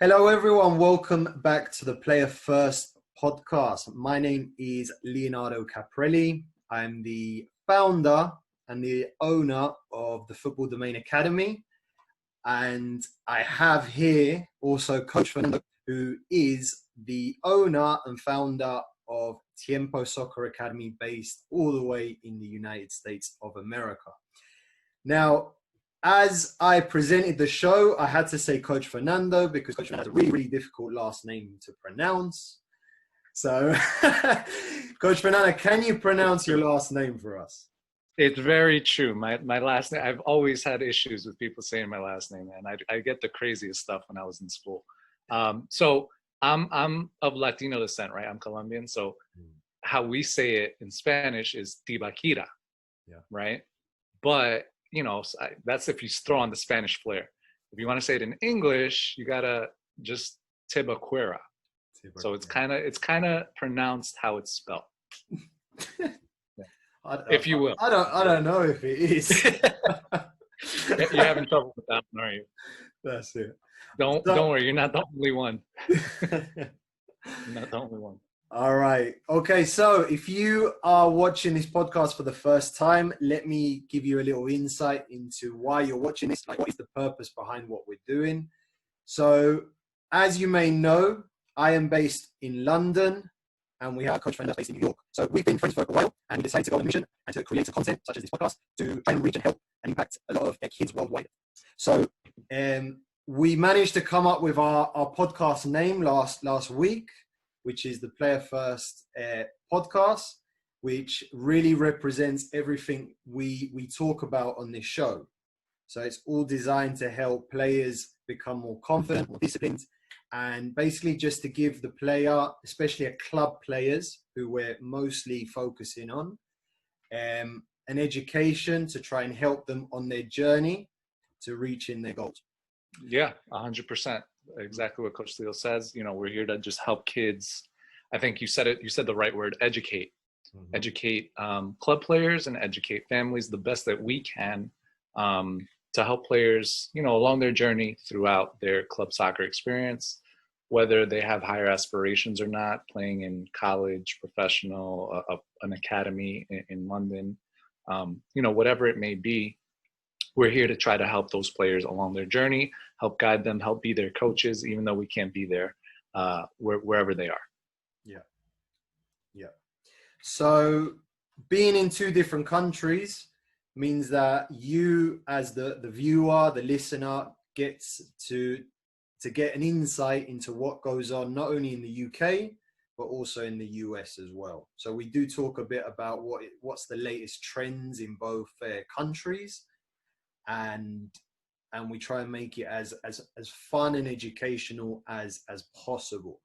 Hello, everyone. Welcome back to the Player First podcast. My name is Leonardo Capparelli. I'm the founder and the owner of the Football Domain Academy. And I have here also Coach Fernando, who is the owner and founder of Tiempo Soccer Academy, based all the way in the United States of America. Now, as I presented the show, I had to say Coach Fernando because Coach Fernando has a really, really difficult last name to pronounce. So, Coach Fernando, can you pronounce your last name for us? It's very true. My last name, I've always had issues with people saying my last name, and I get the craziest stuff when I was in school. So I'm of Latino descent, right? I'm Colombian. So how we say it in Spanish is Tibaquira, right? But you know, that's if you throw on the Spanish flair. If you want to say it in English, you gotta just Tibaquira. So it's kind of pronounced how it's spelled. If you will. I don't know if it is. You're having trouble with that one, are you? That's it. Don't worry, you're not the only one. You're not the only one. All right. Okay, so if you are watching this podcast for the first time, let me give you a little insight into why you're watching this, like what is the purpose behind what we're doing. So, as you may know, I am based in London, and we have Coach Fernando based in New York. So we've been friends for a while, and we decided to go on a mission and to create content such as this podcast to try and reach and help and impact a lot of kids worldwide. So we managed to come up with our podcast name last week, which is the Player First podcast, which really represents everything we talk about on this show. So it's all designed to help players become more confident, more disciplined, and basically just to give the player, especially club players who we're mostly focusing on, an education to try and help them on their journey to reaching their goals. Yeah, 100%. Exactly what Coach Leo says. You know, we're here to just help kids. I think you said it. You said the right word: educate. Mm-hmm. Educate club players and educate families the best that we can to help players, you know, along their journey throughout their club soccer experience, whether they have higher aspirations or not, playing in college, professional, an academy in London, you know, whatever it may be. We're here to try to help those players along their journey, help guide them, help be their coaches, even though we can't be there wherever they are. Yeah. So being in two different countries means that you, as the viewer, the listener, gets to get an insight into what goes on not only in the UK but also in the US as well. So we do talk a bit about what's the latest trends in both countries, and we try and make it as fun and educational as possible.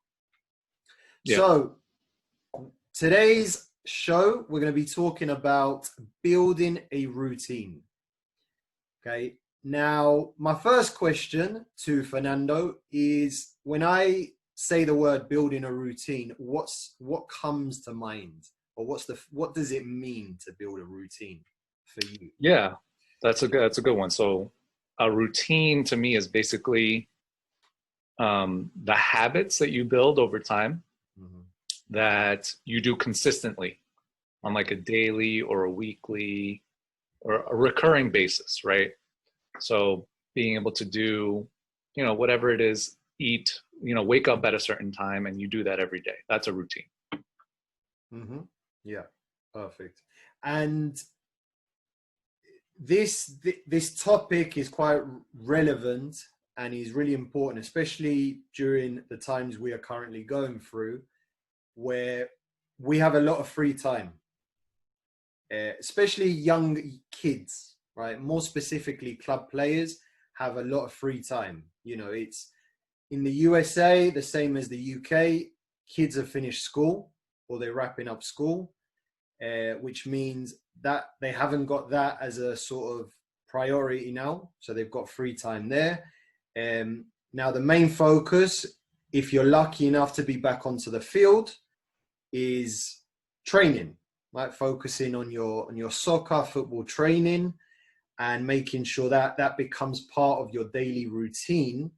Yeah. So today's show, we're going to be talking about building a routine. Okay. Now, my first question to Fernando is, when I say the word building a routine, what comes to mind, or what does it mean to build a routine for you? Yeah, that's a good one. So a routine to me is basically the habits that you build over time, mm-hmm. that you do consistently on like a daily or a weekly or a recurring basis, right? So being able to do, you know, whatever it is, eat, you know, wake up at a certain time, and you do that every day. That's a routine. Mm-hmm. Yeah, perfect. And this topic is quite relevant and is really important, especially during the times we are currently going through, where we have a lot of free time, especially young kids. Right, more specifically, club players have a lot of free time. You know, it's in the USA the same as the UK. Kids have finished school or they're wrapping up school, which means that they haven't got that as a sort of priority now. So they've got free time there. Now the main focus, if you're lucky enough to be back onto the field, is training. Right, focusing on your soccer, football training, and making sure that becomes part of your daily routine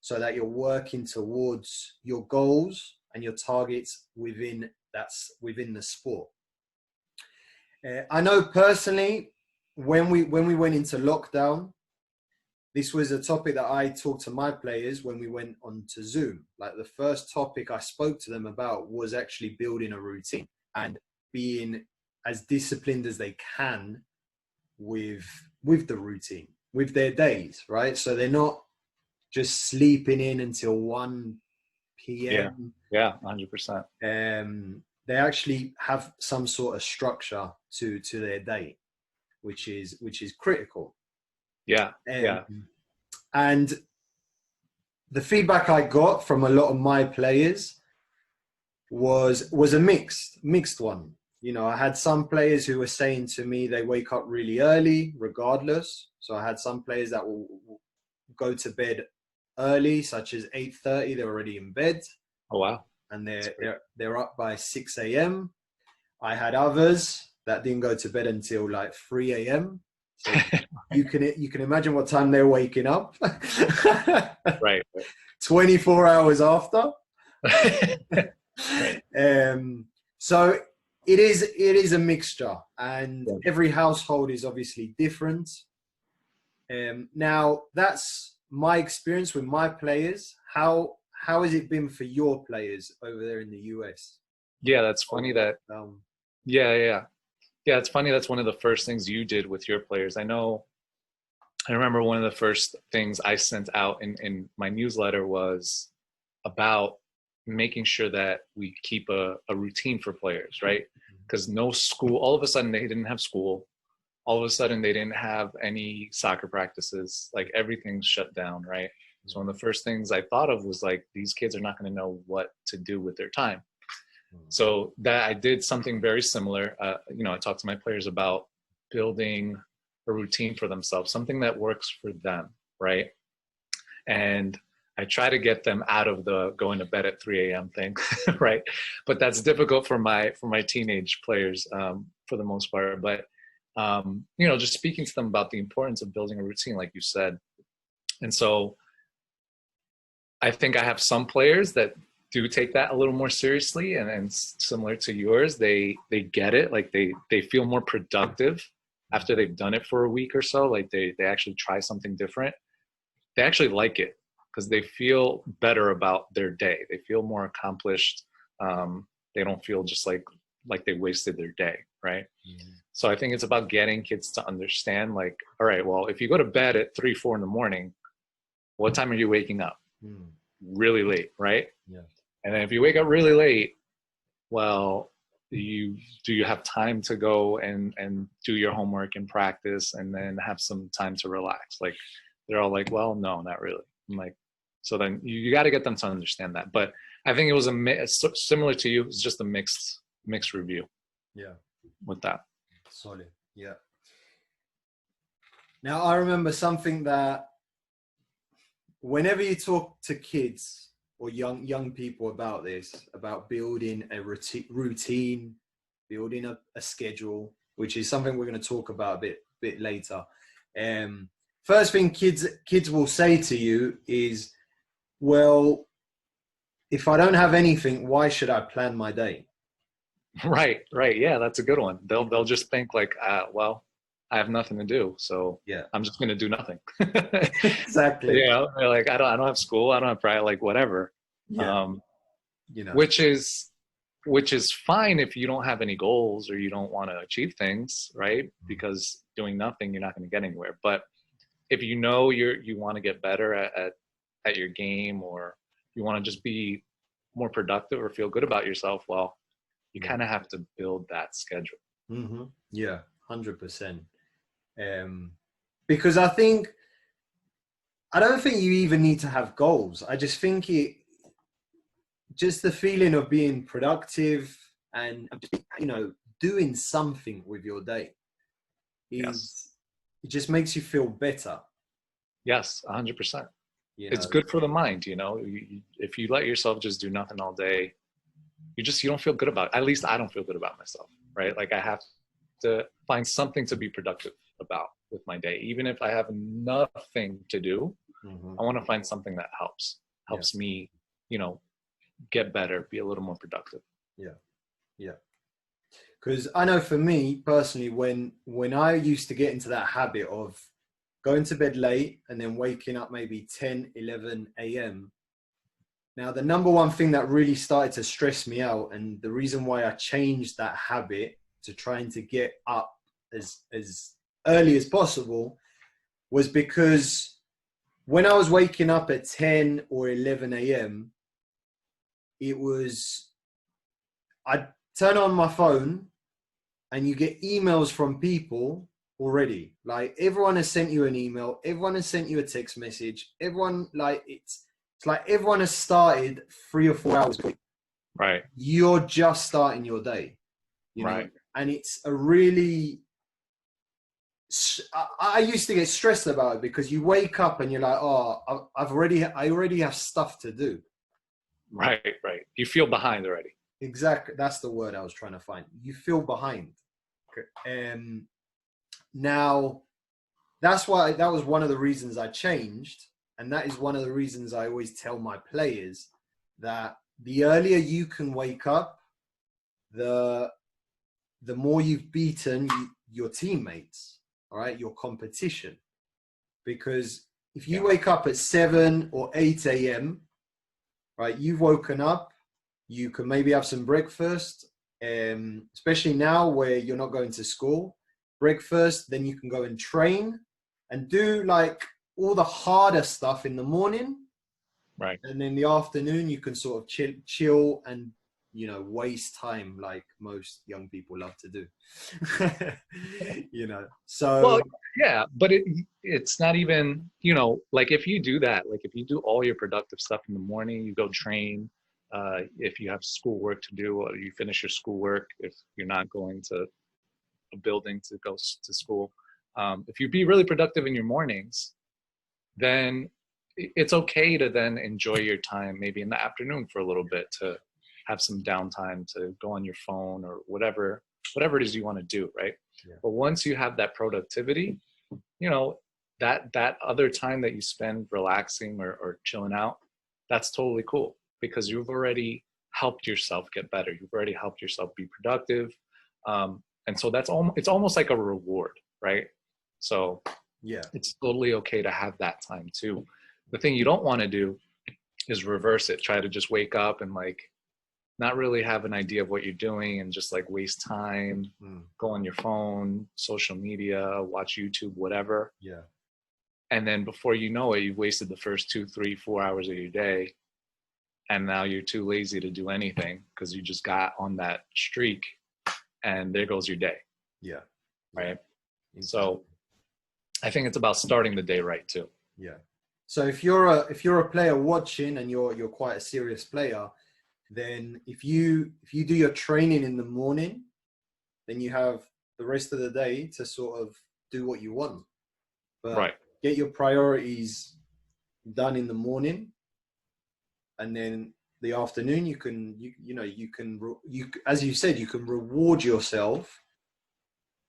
so that you're working towards your goals and your targets within the sport. I know personally, when we went into lockdown, this was a topic that I talked to my players when we went on to Zoom. Like, the first topic I spoke to them about was actually building a routine and being as disciplined as they can with the routine, with their days, right? So they're not just sleeping in until 1 p.m. Yeah, 100%. They actually have some sort of structure to their day, which is critical. Yeah. And the feedback I got from a lot of my players was a mixed one. You know, I had some players who were saying to me they wake up really early regardless. So I had some players that will go to bed early, such as 8:30. They're already in bed. Oh, wow. And they're up by 6 a.m. I had others that didn't go to bed until like 3 a.m. So you can imagine what time they're waking up. Right. 24 hours after. Right. So it is a mixture, and every household is obviously different. Now, that's my experience with my players. How has it been for your players over there in the US? Yeah, that's funny that. Yeah. It's funny. That's one of the first things you did with your players. I remember one of the first things I sent out in my newsletter was about making sure that we keep a routine for players, right? Because no school, all of a sudden they didn't have school. All of a sudden they didn't have any soccer practices. Like, everything's shut down, right? So one of the first things I thought of was, like, these kids are not going to know what to do with their time. So that I did something very similar. I talked to my players about building a routine for themselves, something that works for them, right? And I try to get them out of the going to bed at 3 a.m. thing, right? But that's difficult for my teenage players for the most part. But just speaking to them about the importance of building a routine, like you said. And so I think I have some players that do take that a little more seriously, and similar to yours, they get it. Like, they feel more productive after they've done it for a week or so. Like, they actually try something different. They actually like it because they feel better about their day. They feel more accomplished. They don't feel just like they wasted their day, right? Mm-hmm. So I think it's about getting kids to understand, like, all right, well, if you go to bed at 3, 4 in the morning, what time are you waking up? Really late, right? Yeah. And then if you wake up really late, well, do you have time to go and do your homework and practice and then have some time to relax? Like, they're all like, well, no, not really. I'm like, so then you got to get them to understand that. But I think it was similar to you. It's just a mixed review. Yeah. With that. Solid. Yeah. Now, I remember something that whenever you talk to kids or young people about this, about building a routine, building a schedule, which is something we're going to talk about a bit later. First thing kids will say to you is, well, if I don't have anything, why should I plan my day? Right. Yeah, that's a good one. They'll just think like, well, I have nothing to do, so yeah, I'm just going to do nothing. Exactly. They're like, I don't have school, I don't have practice, like whatever. Yeah. Which is fine if you don't have any goals or you don't want to achieve things, right? Mm-hmm. Because doing nothing, you're not going to get anywhere. But if you know you want to get better at your game, or you want to just be more productive or feel good about yourself, well, you kind of have to build that schedule. Mm-hmm. Yeah, 100%. Because I don't think you even need to have goals. I just think just the feeling of being productive and, doing something with your day it just makes you feel better. Yes, 100%. It's good for the mind. If you let yourself just do nothing all day, you don't feel good about it. At least I don't feel good about myself, right? Like, I have to find something to be productive about with my day. Even if I have nothing to do, I want to find something that helps me, you know, get better, be a little more productive. Yeah. Yeah. Because I know for me personally, when I used to get into that habit of going to bed late and then waking up maybe 10, 11 a.m. Now, the number one thing that really started to stress me out, and the reason why I changed that habit to trying to get up as early as possible, was because when I was waking up at 10 or 11 a.m., I'd turn on my phone and you get emails from people already. Like, everyone has sent you an email, everyone has sent you a text message, everyone, like, it's like everyone has started 3 or 4 hours ago. Right. You're just starting your day, you know, and it's a really, I used to get stressed about it because you wake up and you're like, oh, I already have stuff to do. Right. You feel behind already. Exactly. That's the word I was trying to find. You feel behind. Now, that was one of the reasons I changed. And that is one of the reasons I always tell my players that the earlier you can wake up, the more you've beaten your teammates, all right, your competition. Because if you wake up at 7 or 8 a.m., right, you've woken up, you can maybe have some breakfast, especially now where you're not going to school. Breakfast, then you can go and train and do like all the harder stuff in the morning. Right. And in the afternoon, you can sort of chill and, you know, waste time like most young people love to do. You know, so. Well, yeah, but it's not even, you know, like if you do that, like if you do all your productive stuff in the morning, you go train, if you have schoolwork to do, or you finish your schoolwork, if you're not going to a building to go to school, if you be really productive in your mornings, then it's okay to then enjoy your time maybe in the afternoon for a little bit, to have some downtime, to go on your phone or whatever it is you want to do, right? Yeah. But once you have that productivity, you know, that other time that you spend relaxing or chilling out, that's totally cool, because you've already helped yourself get better. You've already helped yourself be productive. And so it's almost like a reward, right? So yeah, it's totally okay to have that time too. The thing you don't want to do is reverse it. Try to just wake up and like not really have an idea of what you're doing and just like waste time, go on your phone, social media, watch YouTube, whatever. Yeah. And then before you know it, you've wasted the first 2, 3, 4 hours of your day. And now you're too lazy to do anything because you just got on that streak, and there goes your day. Yeah. Right. Yeah. So I think it's about starting the day right too. Yeah. So if you're a player watching and you're quite a serious player, then if you do your training in the morning, then you have the rest of the day to sort of do what you want. But get your priorities done in the morning, and then the afternoon you can as you said, you can reward yourself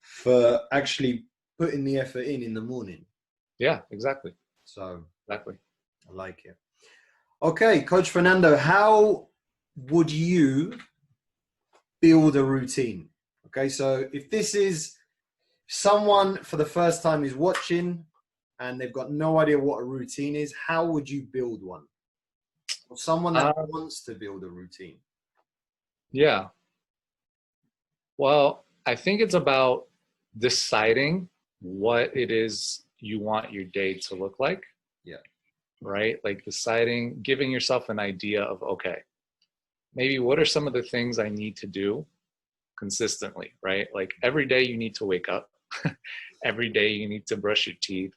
for actually putting the effort in the morning. Yeah, exactly. So exactly, I like it. Okay, Coach Fernando, how would you build a routine? Okay, so if this is someone for the first time is watching and they've got no idea what a routine is, how would you build one? Or someone that wants to build a routine? Yeah. Well, I think it's about deciding what it is you want your day to look like. Yeah. Right? Like deciding, giving yourself an idea of, okay, maybe what are some of the things I need to do consistently, right? Like every day you need to wake up. Every day you need to brush your teeth,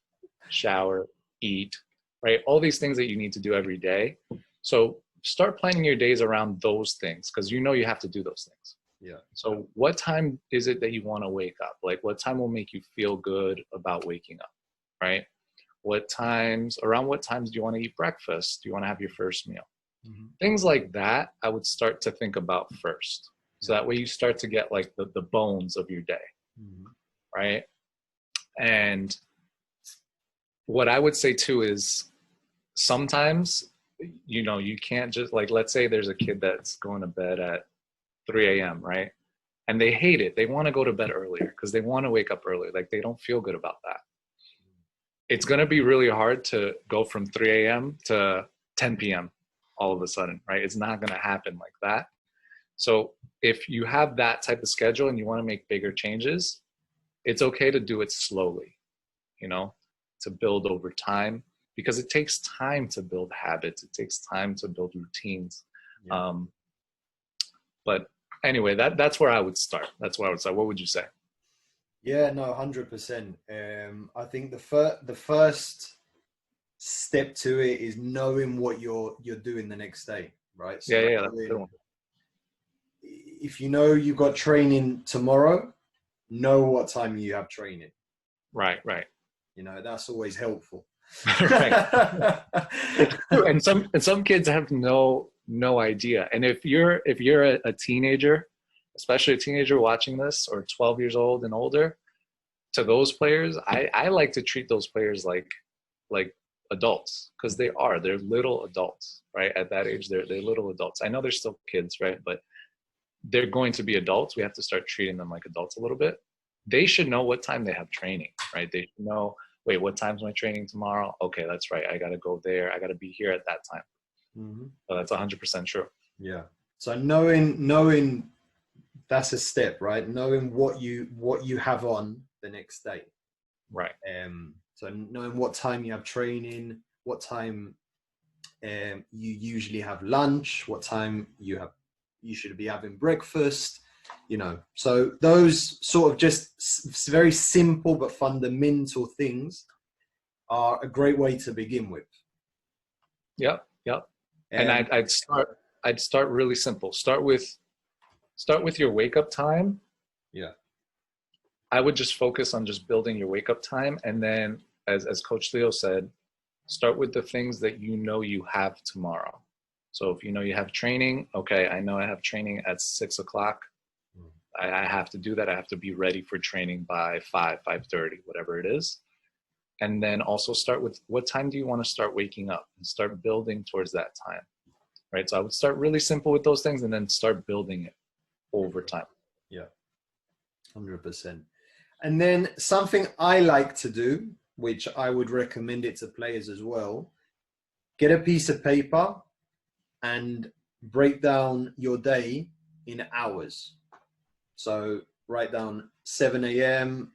shower, eat, right? All these things that you need to do every day. So start planning your days around those things, because you know you have to do those things. Yeah. So what time is it that you want to wake up? Like what time will make you feel good about waking up, right? Around what times do you want to eat breakfast? Do you want to have your first meal? Mm-hmm. Things like that, I would start to think about first. So that way you start to get like the bones of your day, right? And what I would say too is sometimes, you can't just, like, let's say there's a kid that's going to bed at 3 a.m., right? And they hate it. They want to go to bed earlier because they want to wake up early. Like, they don't feel good about that. It's going to be really hard to go from 3 a.m. to 10 p.m. all of a sudden, right? It's not going to happen like that. So if you have that type of schedule and you want to make bigger changes, it's okay to do it slowly, to build over time, because it takes time to build habits. It takes time to build routines. Yeah. But anyway, that's where I would start. What would you say? Yeah, no, 100%. I think the first step to it is knowing what you're doing the next day, right? So yeah, that's a good one. If you know you've got training tomorrow, know what time you have training. Right. That's always helpful. Right. And some kids have no idea. And if you're a teenager, especially a teenager watching this, or 12 years old and older, to those players, I like to treat those players like adults, because they're little adults, right? At that age, they're little adults. I know they're still kids, right? But they're going to be adults. We have to start treating them like adults a little bit. They should know what time they have training, right? They should know, wait, what time's my training tomorrow? Okay, that's right. I got to go there. I got to be here at that time. Mm-hmm. So that's 100% true. Yeah. So knowing that's a step, right? Knowing what you have on the next day. Right. So knowing what time you have training, what time you usually have lunch, what time you should be having breakfast, so those sort of just very simple but fundamental things are a great way to begin with. Yep. And I'd start really simple. Start with your wake up time. Yeah. I would just focus on just building your wake up time. And then as Coach Leo said, start with the things that you have tomorrow. So if you have training, okay, I know I have training at 6 o'clock. I have to do that. I have to be ready for training by 5:30, whatever it is. And then also start with, what time do you want to start waking up, and start building towards that time, right? So I would start really simple with those things and then start building it over time. Yeah, 100%. And then something I like to do, which I would recommend it to players as well, get a piece of paper and break down your day in hours. So write down 7 a.m.,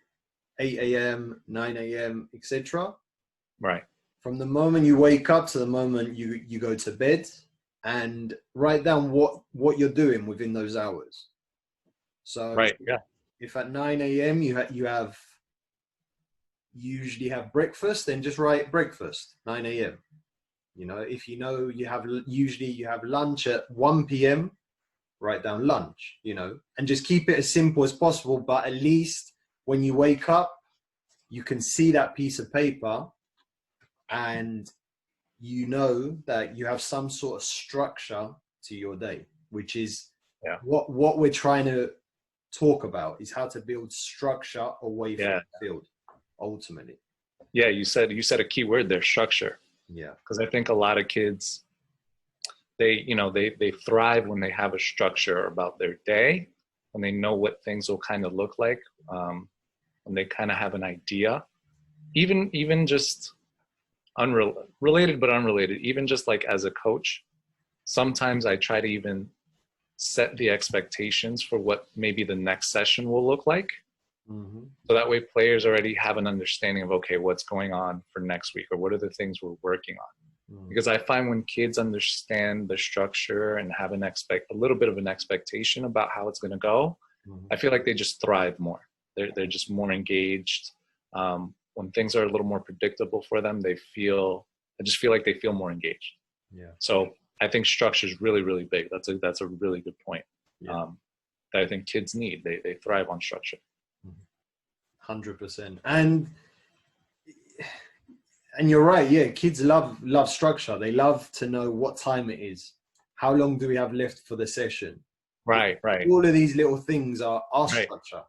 8 a.m., 9 a.m., etc. Right. From the moment you wake up to the moment you go to bed, and write down what you're doing within those hours. So right, yeah. If at 9 a.m. you usually have breakfast, then just write breakfast, 9 a.m. If you have lunch at 1 p.m., write down lunch, and just keep it as simple as possible. But at least when you wake up, you can see that piece of paper and that you have some sort of structure to your day, which is what we're trying to talk about, is how to build structure away from the field, ultimately. Yeah, you said a key word there, structure. Yeah. Because I think a lot of kids, they thrive when they have a structure about their day, when they know what things will kind of look like, when they kind of have an idea, even just related but unrelated, even just like as a coach, sometimes I try to even set the expectations for what maybe the next session will look like. Mm-hmm. So that way players already have an understanding of, okay, what's going on for next week, or what are the things we're working on. Mm-hmm. Because I find when kids understand the structure and have a little bit of an expectation about how it's going to go, mm-hmm. I feel like they just thrive more. They're just more engaged. When things are a little more predictable for them, I just feel like they feel more engaged. Yeah. So I think structure is really, really big. That's a really good point. Yeah. That I think kids need. They thrive on structure. 100%. And you're right. Yeah, kids love structure. They love to know what time it is. How long do we have left for the session? Right. All of these little things are structure.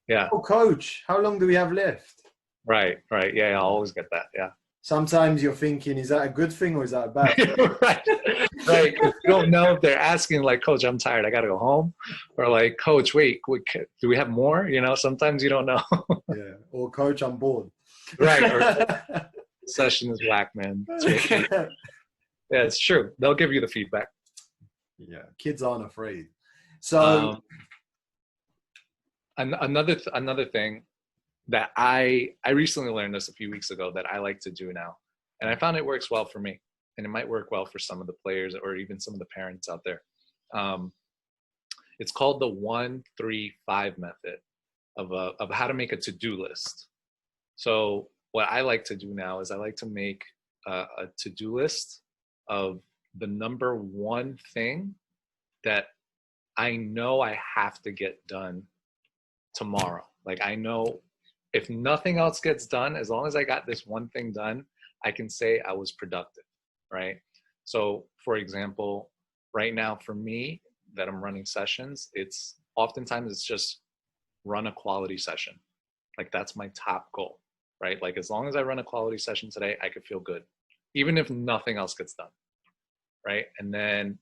Yeah. Oh, coach, how long do we have left? Right. Yeah, I always get that. Yeah. sometimes you're thinking, is that a good thing or is that a bad thing? Right. Right. 'Cause you don't know if they're asking like, Coach, I'm tired, I got to go home. Or like, Coach, wait, do we have more? You know, sometimes you don't know. Yeah. Or Coach, I'm bored. Right. Or session is whack, man. Yeah, it's true. They'll give you the feedback. Yeah. Kids aren't afraid. So another thing that I recently learned this a few weeks ago that I like to do now, and I found it works well for me, and it might work well for some of the players or even some of the parents out there. It's called the 1-3-5 method of how to make a to-do list. So what I like to do now is I like to make a to-do list of the number one thing that I know I have to get done tomorrow. Like, I know if nothing else gets done, as long as I got this one thing done, I can say I was productive, right? So for example, right now for me that I'm running sessions, it's just run a quality session. Like, that's my top goal, right? Like, as long as I run a quality session today, I could feel good, even if nothing else gets done, right? And then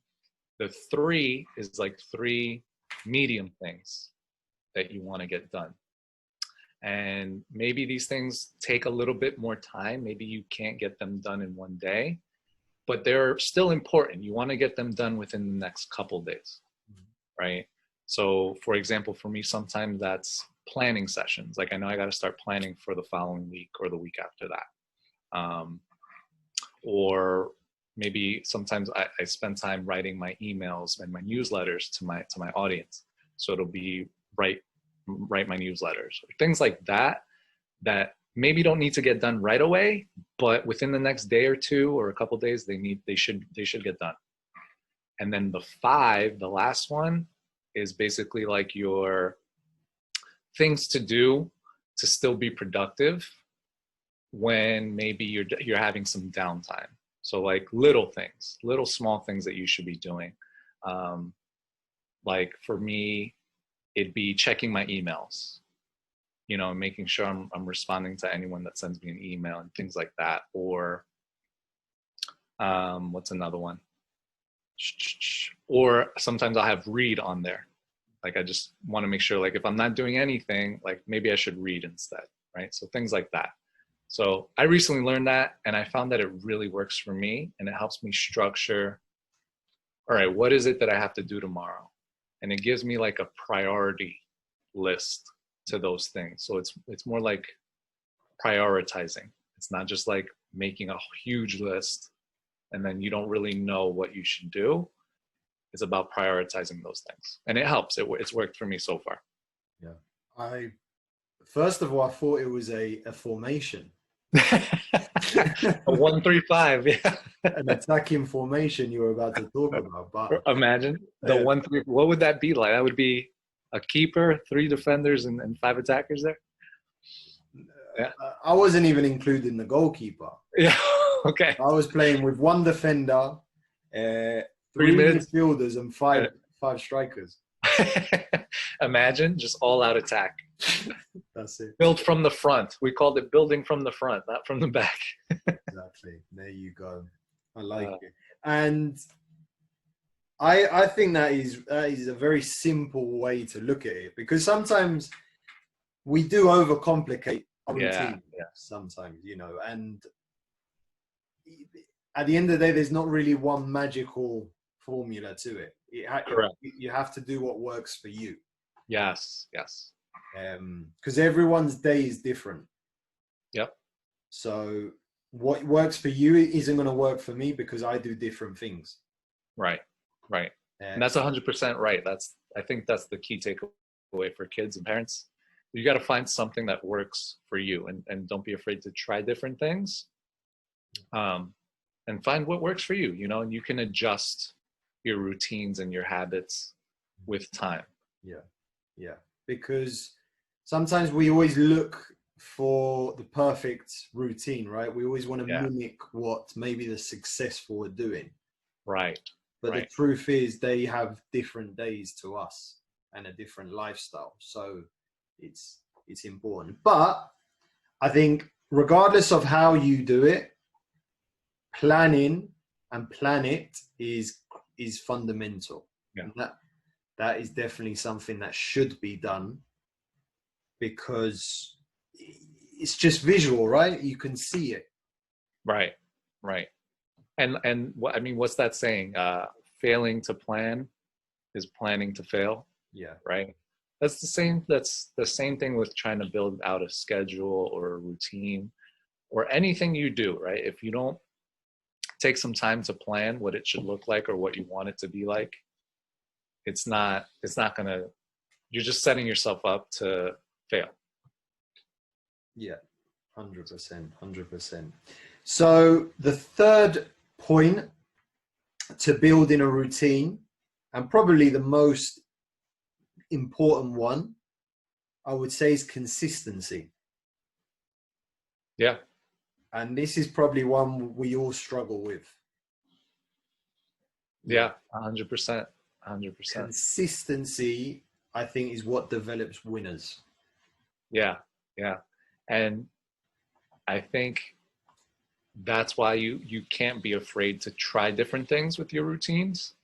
the 3 is like 3 medium things that you want to get done. And maybe these things take a little bit more time. Maybe you can't get them done in one day, but they're still important. You want to get them done within the next couple days, right? So for example, for me, sometimes that's planning sessions. Like, I know I got to start planning for the following week or the week after that. Or maybe sometimes I spend time writing my emails and my newsletters to my audience. So it'll be write my newsletters, things like that maybe don't need to get done right away, but within the next day or two or a couple days, they should get done. And then the 5, the last one, is basically like your things to do to still be productive when maybe you're having some downtime. So like little small things that you should be doing. Like for me, it'd be checking my emails, you know, making sure I'm responding to anyone that sends me an email and things like that. Or what's another one? Or sometimes I'll have read on there. Like, I just want to make sure, like, if I'm not doing anything, like maybe I should read instead, right? So things like that. So I recently learned that, and I found that it really works for me, and it helps me structure, all right, what is it that I have to do tomorrow? And it gives me like a priority list to those things. So it's more like prioritizing. It's not just like making a huge list and then you don't really know what you should do. It's about prioritizing those things, and it helps. It's worked for me so far. Yeah, first of all, I thought it was a formation. A 1-3-5, yeah. An attacking formation you were about to talk about. But imagine the 1-3. What would that be like? That would be a keeper, 3 defenders, and 5 attackers there. Yeah. I wasn't even including the goalkeeper. Yeah. Okay. I was playing with 1 defender, 3 midfielders, and 5 strikers. Imagine just all out attack. That's it. Build from the front. We called it building from the front, not from the back. Exactly. There you go. I like it. And I think that is a very simple way to look at it, because sometimes we do overcomplicate our routine. Yeah. Sometimes, you know, and at the end of the day, there's not really one magical formula to it. Correct. You have to do what works for you. Yes. Because everyone's day is different. Yep. So what works for you isn't going to work for me, because I do different things. Right. And that's 100% right. I think that's the key takeaway for kids and parents. You got to find something that works for you, and don't be afraid to try different things. And find what works for you, you know, and you can adjust your routines and your habits with time. Yeah. Because sometimes we always look for the perfect routine, right? We always want to mimic what maybe the successful are doing. Right. But the truth is, they have different days to us and a different lifestyle. So it's important. But I think regardless of how you do it, planning and plan it is fundamental. Yeah. And that is definitely something that should be done, because it's just visual, right? You can see it. Right. Right. And what, I mean, what's that saying? Failing to plan is planning to fail. Yeah. Right. That's the same thing with trying to build out a schedule or a routine or anything you do, right? If you don't take some time to plan what it should look like or what you want it to be like, it's not gonna, you're just setting yourself up to fail. Yeah, 100%, 100%. So the third point to building a routine, and probably the most important one, I would say, is consistency. Yeah. And this is probably one we all struggle with. Yeah, 100%. 100%. Consistency, I think, is what develops winners. Yeah, yeah. And I think that's why you can't be afraid to try different things with your routines,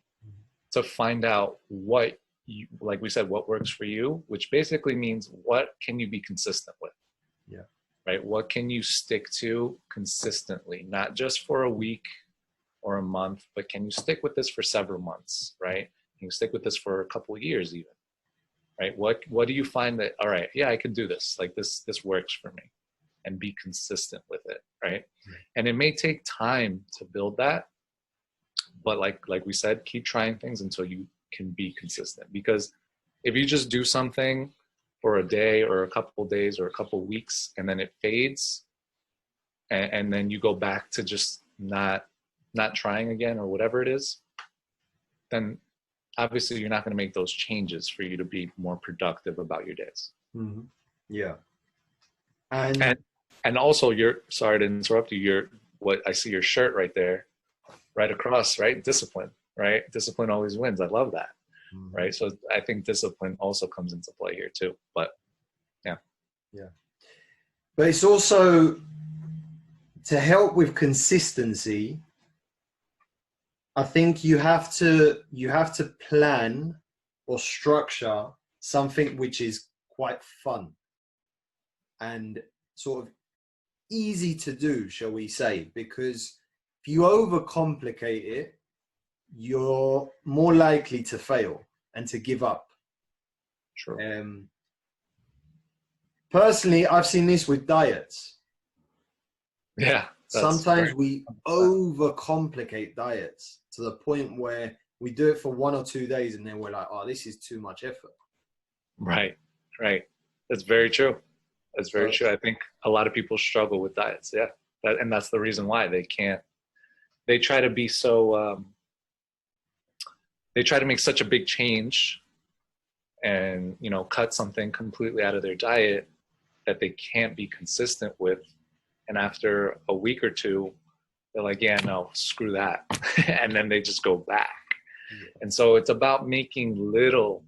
to find out what you, like we said, what works for you, which basically means what can you be consistent with? Yeah. Right? What can you stick to consistently, not just for a week or a month, but can you stick with this for several months, right? Can you stick with this for a couple of years even, right? What do you find that, all right, yeah, I can do this, like this works for me, and be consistent with it, right? And it may take time to build that, but like we said, keep trying things until you can be consistent. Because if you just do something for a day or a couple of days or a couple of weeks and then it fades, and then you go back to just not trying again or whatever it is, then obviously you're not going to make those changes for you to be more productive about your days. Mm-hmm. Yeah. And also, you're, sorry to interrupt you, you're, what I see your shirt right there, right across, right? Discipline, right? Discipline always wins. I love that. Mm-hmm. Right? So I think discipline also comes into play here too, but yeah. Yeah. But it's also to help with consistency. I think you have to plan or structure something which is quite fun and sort of easy to do, shall we say, because if you overcomplicate it, you're more likely to fail and to give up. True. Personally, I've seen this with diets. Yeah. Sometimes we overcomplicate diets to the point where we do it for 1 or 2 days and then we're like, oh, this is too much effort. Right. That's very true. That's very true. I think a lot of people struggle with diets. Yeah. And that's the reason why they can't, they try to be so, they try to make such a big change and, you know, cut something completely out of their diet that they can't be consistent with. And after a week or two, they're like, yeah, no, screw that. And then they just go back. Yeah. And so it's about making little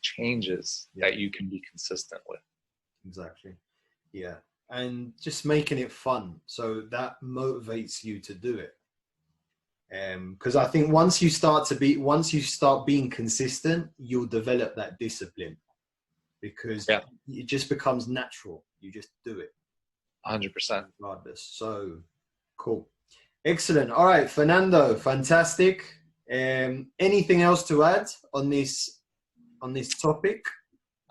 changes that you can be consistent with. Exactly. Yeah. And just making it fun. So that motivates you to do it. Because I think once you start being consistent, you'll develop that discipline, because it just becomes natural. You just do it. 100%. Regardless. So cool. Excellent. All right, Fernando, fantastic. Anything else to add on this topic?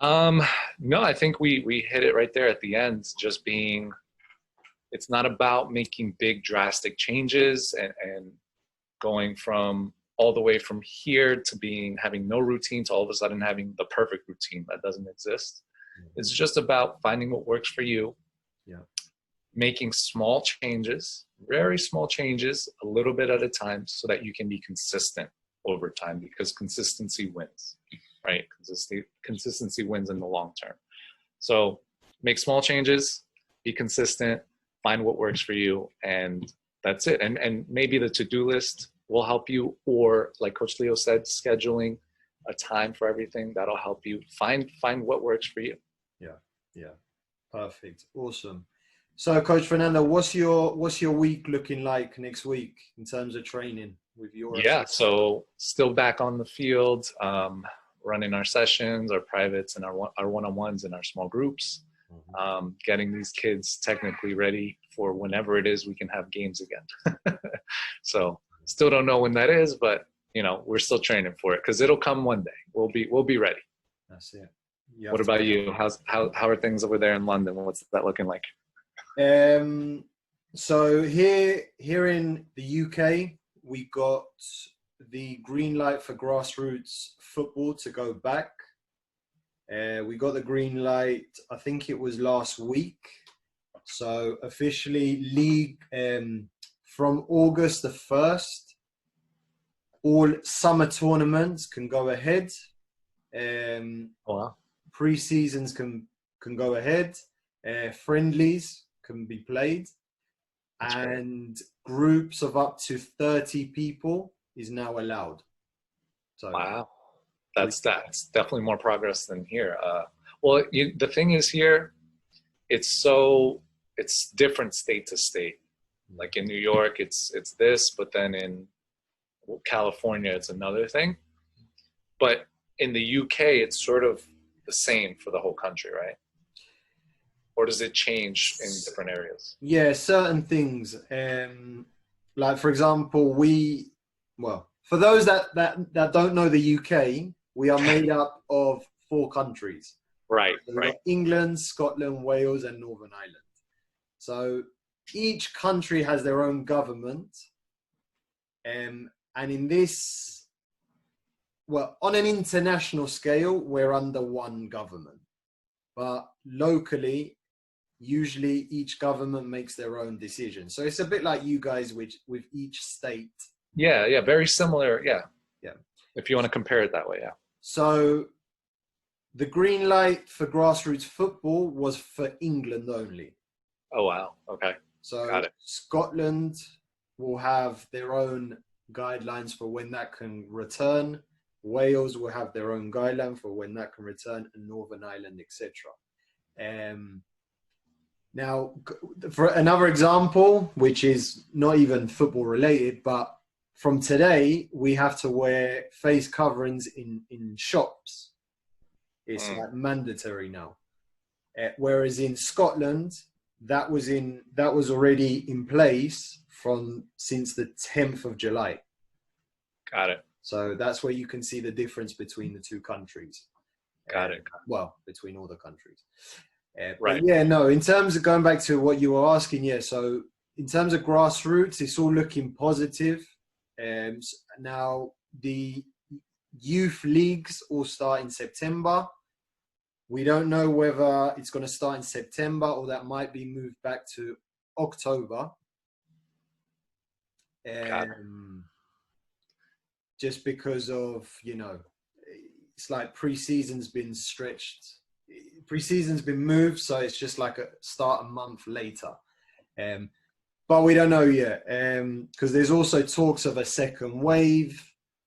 No, I think we hit it right there at the end. Just being, it's not about making big drastic changes and going from all the way from here to having no routine to all of a sudden having the perfect routine that doesn't exist. Mm-hmm. It's just about finding what works for you. Yeah. Making small changes, very small changes, a little bit at a time, so that you can be consistent over time, because consistency wins, right? Consistency wins in the long term. So make small changes, be consistent, find what works for you, and that's it. And maybe the to-do list will help you, or like Coach Leo said, scheduling a time for everything, that'll help you find what works for you. Yeah. Perfect. Awesome. So, Coach Fernando, what's your week looking like next week in terms of training with your Yeah, assistant? so still back on the field, running our sessions, our privates, and our one-on-ones in our small groups, getting these kids technically ready for whenever it is we can have games again. So still don't know when that is, but we're still training for it because it'll come one day. We'll be ready. That's it. What about you? How are things over there in London? What's that looking like? So here in the UK, we got the green light for grassroots football to go back. We got the green light, I think it was last week. So officially league from August the 1st, all summer tournaments can go ahead. Wow. Pre-seasons can go ahead. Friendlies can be played. That's and great. Groups of up to 30 people is now allowed. So wow. That's definitely more progress than here. Well, the thing is here, it's different state to state. Like in New York, it's this, but then in California, it's another thing. But in the UK, it's sort of the same for the whole country, right? Or does it change in different areas? Yeah, certain things. Like for example, for those that don't know the UK, we are made up of 4 countries. Right, So we've right. got England, Scotland, Wales, and Northern Ireland. So each country has their own government. And in this, on an international scale, we're under one government. But locally, usually each government makes their own decision. So it's a bit like you guys with each state. Yeah, very similar. Yeah. If you want to compare it that way, yeah. So the green light for grassroots football was for England only. Oh, wow. Okay. So got it. Scotland will have their own guidelines for when that can return. Wales will have their own guideline for when that can return, and Northern Ireland, etc. Now, for another example, which is not even football related, but from today, we have to wear face coverings in shops. It's like mandatory now. Whereas in Scotland, that was already in place since the 10th of July. Got it. So that's where you can see the difference between the 2 countries. Got it. Well, between all the countries. Right. But yeah, no, in terms of going back to what you were asking, so in terms of grassroots, it's all looking positive. Now, the youth leagues all start in September. We don't know whether it's going to start in September or that might be moved back to October. Just because of, it's like pre-season's been stretched. Pre-season's been moved, so it's just like start a month later. But we don't know yet, because there's also talks of a second wave.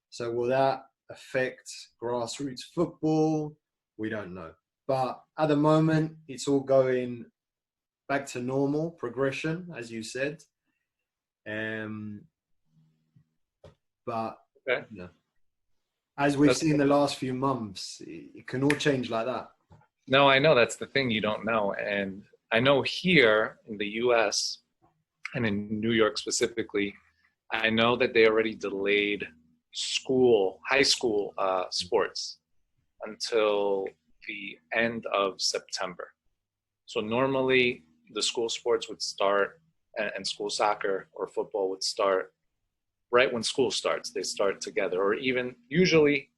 So will that affect grassroots football? We don't know. But at the moment, it's all going back to normal progression, as you said. But as we've seen the last few months, it can all change like that. No, I know that's the thing, you don't know. And I know here in the US and in New York specifically, I know that they already delayed high school sports until the end of September. So normally the school sports would start and school soccer or football would start right when school starts. They start together, or even usually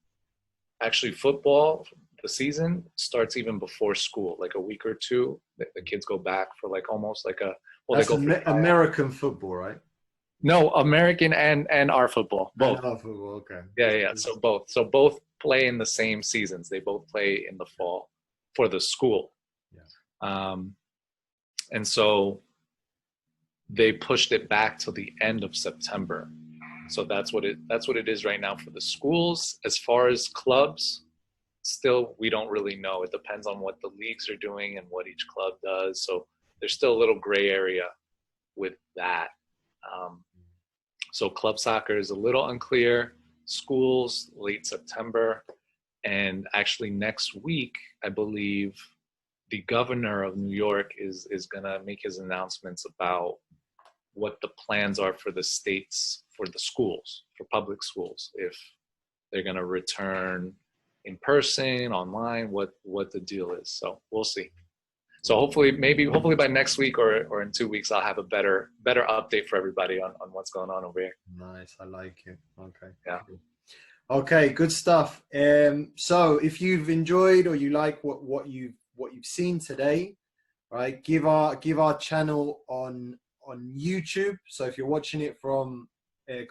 actually football, the season starts even before school, like a week or two. The kids go back for like almost like that's American football, right? No, American and our football, both. And our football, okay. Yeah. So both play in the same seasons. They both play in the fall for the school. Yeah. And so they pushed it back to the end of September. So that's what it is right now for the schools. As far as clubs, still we don't really know. It depends on what the leagues are doing and what each club does. So there's still a little gray area with that. So club soccer is a little unclear. Schools, late September. And actually next week, I believe the governor of New York is going to make his announcements about what the plans are for the states, for the schools, for public schools, if they're going to return in person, online, what the deal is. So we'll see. So hopefully by next week or in 2 weeks, I'll have a better update for everybody on what's going on over here. Nice. I like it. Okay. Yeah. Okay. Good stuff. So if you've enjoyed or you like what you've seen today, right, give our channel on YouTube. So if you're watching it from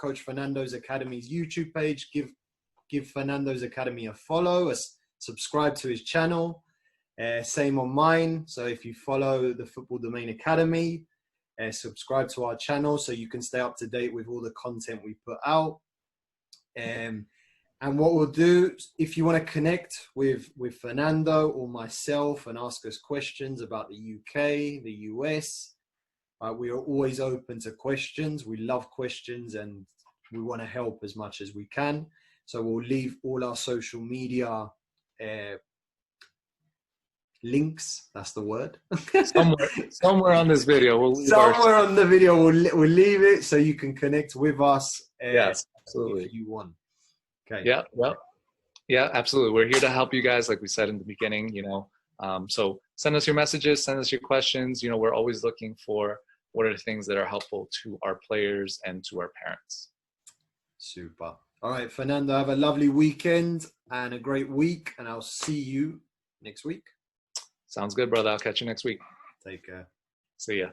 Coach Fernando's Academy's YouTube page, give Fernando's Academy a follow, subscribe to his channel. Same on mine. So if you follow the Football Domain Academy, subscribe to our channel so you can stay up to date with all the content we put out. And what we'll do, if you want to connect with Fernando or myself and ask us questions about the UK, the US, we are always open to questions. We love questions and we want to help as much as we can. So we'll leave all our social media links, that's the word. somewhere on this video we'll leave on the video we'll leave it so you can connect with us. Yes, absolutely. If you want. Okay. Yeah, well, yeah, absolutely. We're here to help you guys, like we said in the beginning, so send us your messages, send us your questions. We're always looking for what are the things that are helpful to our players and to our parents. Super. All right, Fernando, have a lovely weekend and a great week, and I'll see you next week. Sounds good, brother. I'll catch you next week. Take care. See ya.